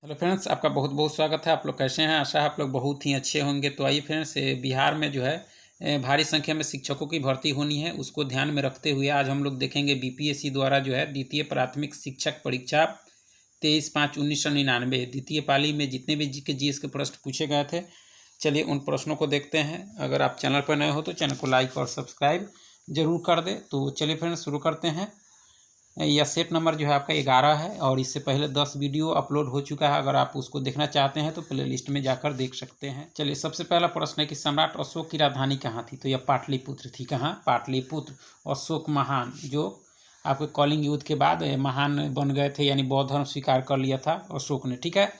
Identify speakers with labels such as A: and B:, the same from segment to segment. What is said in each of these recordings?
A: Hello friends, आपका बहुत बहुत स्वागत है। आप लोग कैसे हैं? आशा है आप लोग बहुत ही अच्छे होंगे। तो आइए फ्रेंड्स, बिहार में जो है भारी संख्या में शिक्षकों की भर्ती होनी है, उसको ध्यान में रखते हुए आज हम लोग देखेंगे बीपीएससी द्वारा जो है द्वितीय प्राथमिक शिक्षक परीक्षा 23/5/1999 द्वितीय पाली में जितने भी जीके जीएस के प्रश्न पूछे गए थे, चलिए उन प्रश्नों को देखते हैं। अगर आप चैनल पर नए हो तो चैनल को लाइक और सब्सक्राइब जरूर कर दें। तो चलिए फ्रेंड्स, शुरू करते हैं। यह सेट नंबर जो है आपका 11 है और इससे पहले 10 वीडियो अपलोड हो चुका है। अगर आप उसको देखना चाहते हैं तो प्ले लिस्ट में जाकर देख सकते हैं। चलिए, सबसे पहला प्रश्न है कि सम्राट अशोक की राजधानी कहाँ थी? तो यह पाटलिपुत्र थी। कहाँ? पाटलिपुत्र। अशोक महान, जो आपके कलिंग युद्ध के बाद महान बन गए थे, यानी बौद्ध धर्म स्वीकार कर लिया था अशोक ने। ठीक है।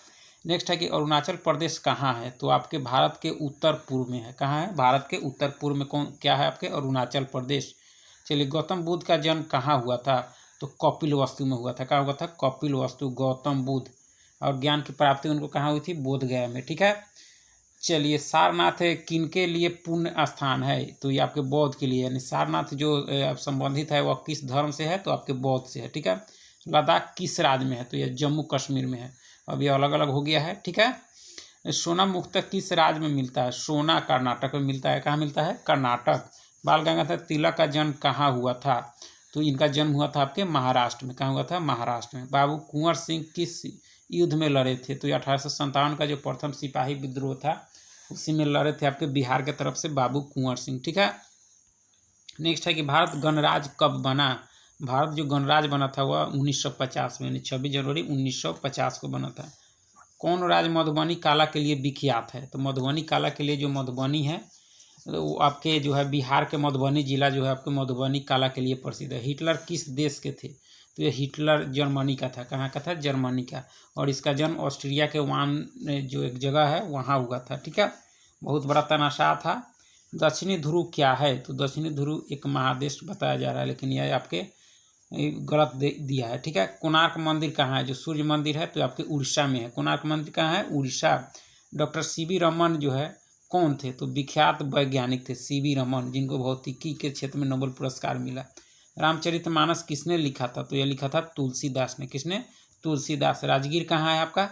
A: नेक्स्ट है कि अरुणाचल प्रदेश कहाँ है? तो आपके भारत के उत्तर पूर्व में है। कहाँ है? भारत के उत्तर पूर्व में क्या है? आपके अरुणाचल प्रदेश। चलिए, गौतम बुद्ध का जन्म कहाँ हुआ था? तो कपिलवस्तु में हुआ था। कहाँ हुआ था? कपिलवस्तु। गौतम बुद्ध। और ज्ञान की प्राप्ति उनको कहाँ हुई थी? बोधगया में। ठीक है। चलिए, सारनाथ किनके लिए पुण्य स्थान है? तो ये आपके बौद्ध के लिए, यानी सारनाथ जो संबंधित है वह किस धर्म से है? तो आपके बौद्ध से है। ठीक है। लद्दाख किस राज्य में है? तो यह जम्मू कश्मीर में है। अब ये अलग अलग हो गया है। ठीक है। सोना मुख्यतः किस राज्य में मिलता है? सोना कर्नाटक में मिलता है। कहाँ मिलता है? कर्नाटक। बाल गंगाधर तिलक का जन्म कहाँ हुआ था? तो इनका जन्म हुआ था आपके महाराष्ट्र में। कहाँ हुआ था? महाराष्ट्र में। बाबू कुंवर सिंह किस युद्ध में लड़े थे? तो ये 1857 का जो प्रथम सिपाही विद्रोह था उसी में लड़े थे आपके बिहार के तरफ से बाबू कुंवर सिंह। ठीक है। नेक्स्ट है कि भारत गणराज्य कब बना? भारत जो गणराज्य बना था वह 1950 में, यानी 26 जनवरी 1950 को बना था। कौन राज्य मधुबनी काला के लिए विख्यात है? तो मधुबनी काला के लिए जो मधुबनी है वो आपके जो है बिहार के मधुबनी जिला जो है आपके मधुबनी काला के लिए प्रसिद्ध है। हिटलर किस देश के थे? तो ये हिटलर जर्मनी का था। कहाँ का था? जर्मनी का। और इसका जन्म ऑस्ट्रिया के वान जो एक जगह है वहाँ हुआ था। ठीक है। बहुत बड़ा तनाशाह था। दक्षिणी ध्रुव क्या है? तो दक्षिणी ध्रुव एक महादेश बताया जा रहा है, लेकिन यह आपके गलत दिया है। ठीक है। कोणार्क मंदिर कहाँ है? जो सूर्य मंदिर है तो आपके उड़ीसा में है। कोणार्क मंदिर कहाँ है? उड़ीसा। डॉक्टर सीवी रमन जो है कौन थे? तो विख्यात वैज्ञानिक थे सीवी रमन, जिनको भौतिकी के क्षेत्र में नोबेल पुरस्कार मिला। रामचरितमानस किसने लिखा था? तो यह लिखा था तुलसीदास ने। किसने? तुलसीदास। राजगीर कहाँ है आपका?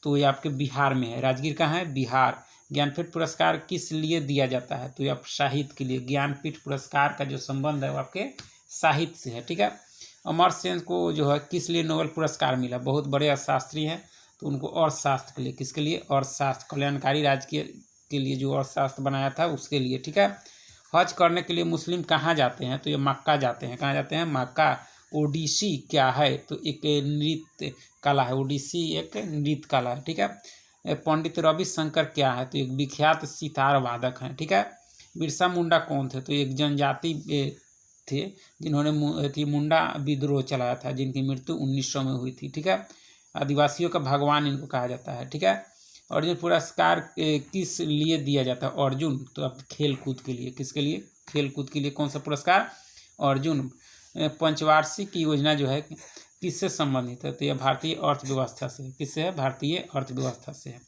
A: तो ये आपके बिहार में है। राजगीर कहाँ है? बिहार। ज्ञानपीठ पुरस्कार किस लिए दिया जाता है? तो ये आप साहित्य के लिए। ज्ञानपीठ पुरस्कार का जो संबंध है वो आपके साहित्य से है। ठीक है। अमर्त्य सेन को जो है किस लिए नोबेल पुरस्कार मिला? बहुत बड़े अर्थशास्त्री हैं तो उनको अर्थशास्त्र के लिए। किसके लिए? अर्थशास्त्र, कल्याणकारी राज्य के लिए जो अर्थशास्त्र बनाया था उसके लिए। ठीक है। हज करने के लिए मुस्लिम कहाँ जाते हैं? तो ये मक्का जाते हैं। कहाँ जाते हैं? मक्का। ओडिसी क्या है? तो एक नृत्य कला है। ओडिसी एक नृत्य कला है। ठीक है। पंडित रविशंकर क्या है? तो एक विख्यात सितार वादक हैं। ठीक है। बिरसा मुंडा कौन थे? तो एक जनजाति थे जिन्होंने मुंडा विद्रोह चलाया था, जिनकी मृत्यु 1900 में हुई थी। ठीक है। आदिवासियों का भगवान इनको कहा जाता है। ठीक है। अर्जुन पुरस्कार किस लिए दिया जाता है? अर्जुन तो अब खेल कूद के लिए। किसके लिए? खेल कूद के लिए। कौन सा पुरस्कार? अर्जुन। पंचवार्षिक योजना जो है किससे संबंधित है? तो यह भारतीय अर्थव्यवस्था से। किससे है? भारतीय अर्थव्यवस्था से है।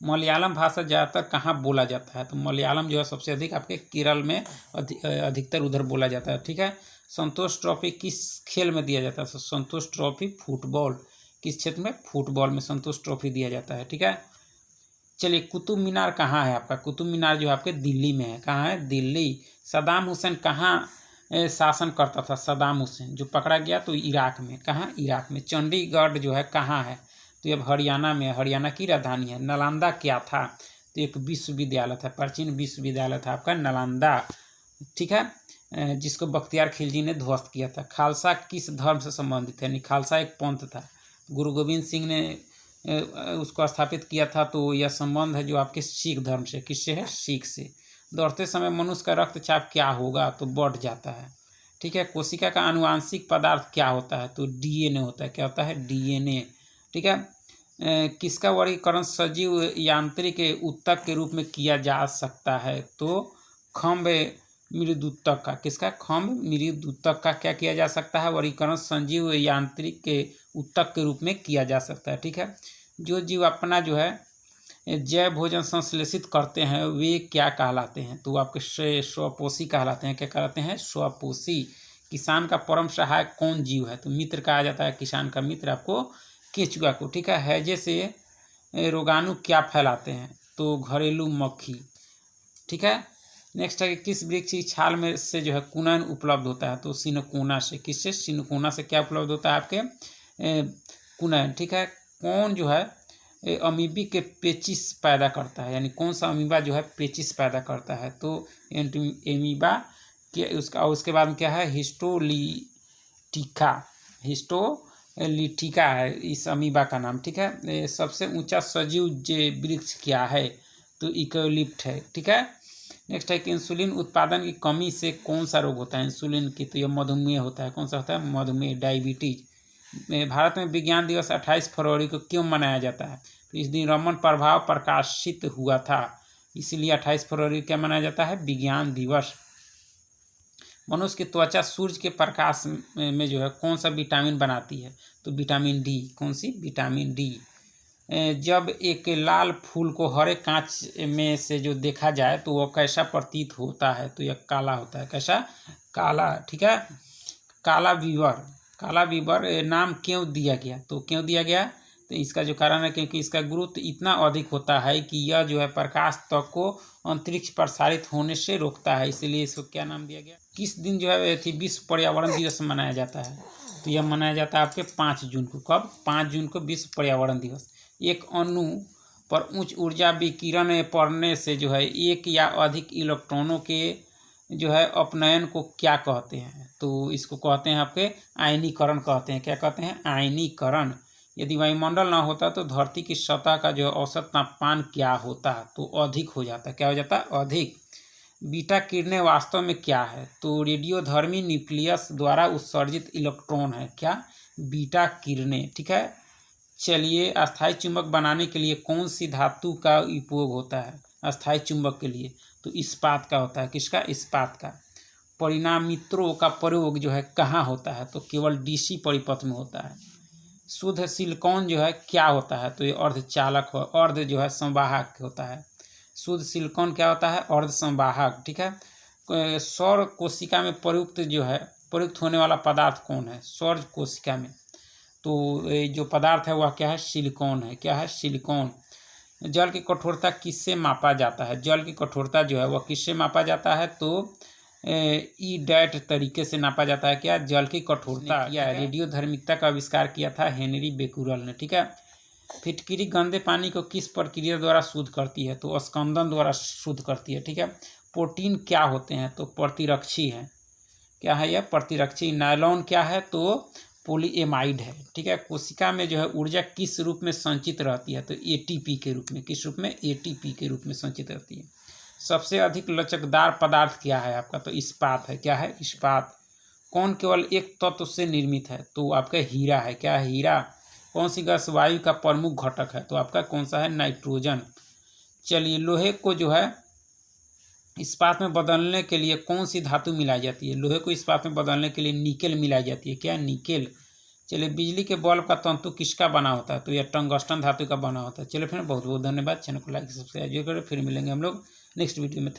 A: मलयालम भाषा ज़्यादातर कहाँ बोला जाता है? तो मलयालम जो है सबसे अधिक आपके केरल में अधिकतर उधर बोला जाता है। ठीक है। संतोष ट्रॉफी किस खेल में दिया जाता है? तो संतोष ट्रॉफी फुटबॉल। किस क्षेत्र में? फुटबॉल में संतोष ट्रॉफी दिया जाता है। ठीक है। चलिए, कुतुब मीनार कहाँ है आपका? कुतुब मीनार जो आपके दिल्ली में है। कहाँ है? दिल्ली। सद्दाम हुसैन कहाँ शासन करता था? सद्दाम हुसैन जो पकड़ा गया तो इराक में। कहाँ? इराक में। चंडीगढ़ जो है कहाँ है? तो ये हरियाणा में। हरियाणा की राजधानी है। नालंदा क्या था? तो एक विश्वविद्यालय था, प्राचीन विश्वविद्यालय था आपका नालंदा। ठीक है। जिसको बख्तियार खिलजी ने ध्वस्त किया था। खालसा किस धर्म से संबंधित है? यानी खालसा एक पंथ था, गुरु गोविंद सिंह ने उसको स्थापित किया था। तो यह संबंध है जो आपके सिख धर्म से। किससे है? सिख से। दौड़ते समय मनुष्य का रक्तचाप क्या होगा? तो बढ़ जाता है। ठीक है। कोशिका का आनुवांशिक पदार्थ क्या होता है? तो डीएनए होता है। क्या होता है? डीएनए। ठीक है। किसका वर्गीकरण सजीव यांत्रिक ऊतक के रूप में किया जा सकता है? तो खम्भ मृदूतक का। किसका? खम्भ मृदूतक का क्या किया जा सकता है? वर्गीकरण सजीव यांत्रिक के ऊतक के रूप में किया जा सकता है। ठीक है। जो जीव अपना जो है जैव भोजन संश्लेषित करते हैं वे क्या कहलाते हैं? तो आपके स्वपोषी कहलाते हैं। क्या कहलाते हैं? स्वपोषी। किसान का परम सहायक कौन जीव है? तो मित्र कहा जाता है। किसान का मित्र आपको केचुआ को, ठीक है। हैजे से रोगाणु क्या फैलाते हैं, तो घरेलू मक्खी, ठीक है। नेक्स्ट है कि किस वृक्ष की छाल में से जो है कुनन उपलब्ध होता है, तो सिनकोना से। किससे? सिनकोना से क्या उपलब्ध होता है आपके? कुनन, ठीक है। कौन जो है अमीबी के पेचिस पैदा करता है, यानी कौन सा अमीबा जो है पेचिस पैदा करता है, तो एमीबा के उसके बाद में क्या है? हिस्टोलिटिका है इस अमीबा का नाम, ठीक है। सबसे ऊंचा सजीव वृक्ष क्या है, तो इकोलिप्ट है, ठीक है। नेक्स्ट है कि इंसुलिन उत्पादन की कमी से कौन सा रोग होता है? इंसुलिन की, तो यह मधुमेह होता है। कौन सा होता है? मधुमेह, डायबिटीज। भारत में विज्ञान दिवस 28 फरवरी को क्यों मनाया जाता है? तो इस दिन रमन प्रभाव प्रकाशित हुआ था, इसीलिए 28 फरवरी क्या मनाया जाता है? विज्ञान दिवस। मनुष्य की त्वचा सूर्य के प्रकाश में जो है कौन सा विटामिन बनाती है, तो विटामिन डी। कौन सी? Vitamin D. जब एक लाल फूल को हरे कांच में से जो देखा जाए तो वह कैसा प्रतीत होता है, तो यह काला होता है। कैसा? काला, ठीक है। काला वीवर नाम क्यों दिया गया, तो क्यों दिया गया? तो इसका जो कारण है क्योंकि इसका गुरुत्व इतना अधिक होता है कि यह जो है प्रकाश तक को अंतरिक्ष प्रसारित होने से रोकता है, इसीलिए इसको क्या नाम दिया गया? किस दिन जो है विश्व पर्यावरण दिवस मनाया जाता है, तो यह मनाया जाता है आपके 5 जून को। कब? 5 जून को विश्व पर्यावरण दिवस। एक अणु पर उच्च ऊर्जा विकिरण पड़ने से जो है एक या अधिक इलेक्ट्रॉनों के जो है अपनयन को क्या कहते हैं, तो इसको कहते हैं आपके आयनीकरण कहते हैं। क्या कहते हैं? आयनीकरण। यदि वायुमंडल ना होता तो धरती की सतह का जो औसत तापमान क्या होता, तो अधिक हो जाता। क्या हो जाता? अधिक। बीटा किरणें वास्तव में क्या है, तो रेडियोधर्मी न्यूक्लियस द्वारा उत्सर्जित इलेक्ट्रॉन है। क्या? बीटा किरणें, ठीक है। चलिए, अस्थायी चुंबक बनाने के लिए कौन सी धातु का उपयोग होता है अस्थायी चुंबक के लिए, तो इस्पात का होता है। किसका? इस्पात का। परिणामित्रों का प्रयोग जो है कहाँ होता है, तो केवल डीसी परिपथ में होता है। शुद्ध सिलिकॉन जो है क्या होता है, तो ये अर्धचालक हो, अर्ध जो है संवाहक होता है। शुद्ध सिलिकॉन क्या होता है? अर्ध संवाहक, ठीक है। सौर कोशिका में प्रयुक्त होने वाला पदार्थ कौन है सौर कोशिका में, तो जो पदार्थ है वह क्या है? सिलिकॉन है। क्या है? सिलिकॉन। जल की कठोरता किससे मापा जाता है? जल की कठोरता जो है वह किससे मापा जाता है, तो ईडैट तरीके से नापा जाता है। क्या? जल की कठोरता। या रेडियोधर्मिता का आविष्कार किया था हेनरी बेकुरल ने, ठीक है। फिटकिरी गंदे पानी को किस प्रक्रिया द्वारा शुद्ध करती है, तो स्कंदन द्वारा शुद्ध करती है, ठीक है। प्रोटीन क्या होते हैं, तो प्रतिरक्षी है। क्या है यह? प्रतिरक्षी। नायलॉन क्या है, तो पॉलीएमाइड है, ठीक है। कोशिका में जो है ऊर्जा किस रूप में संचित रहती है, तो एटीपी के रूप में। किस रूप में? एटीपी के रूप में संचित रहती है। सबसे अधिक लचकदार पदार्थ क्या है आपका, तो इस्पात है। क्या है? इस्पात। कौन केवल एक तत्व से निर्मित है, तो आपका हीरा है। क्या है? हीरा। कौन सी गैस वायु का प्रमुख घटक है, तो आपका कौन सा है? नाइट्रोजन। चलिए, लोहे को जो है इस्पात में बदलने के लिए कौन सी धातु मिलाई जाती है? लोहे को इस्पात में बदलने के लिए निकेल मिलाई जाती है। क्या? निकेल। चलिए, बिजली के बल्ब का तंतु किसका बना होता है, तो यह टंगस्टन धातु का बना होता है। चलिए फ्रेंड, बहुत बहुत धन्यवाद। चैनल को लाइक सब्सक्राइब करें। फिर मिलेंगे हम लोग नेक्स्ट वीडियो में।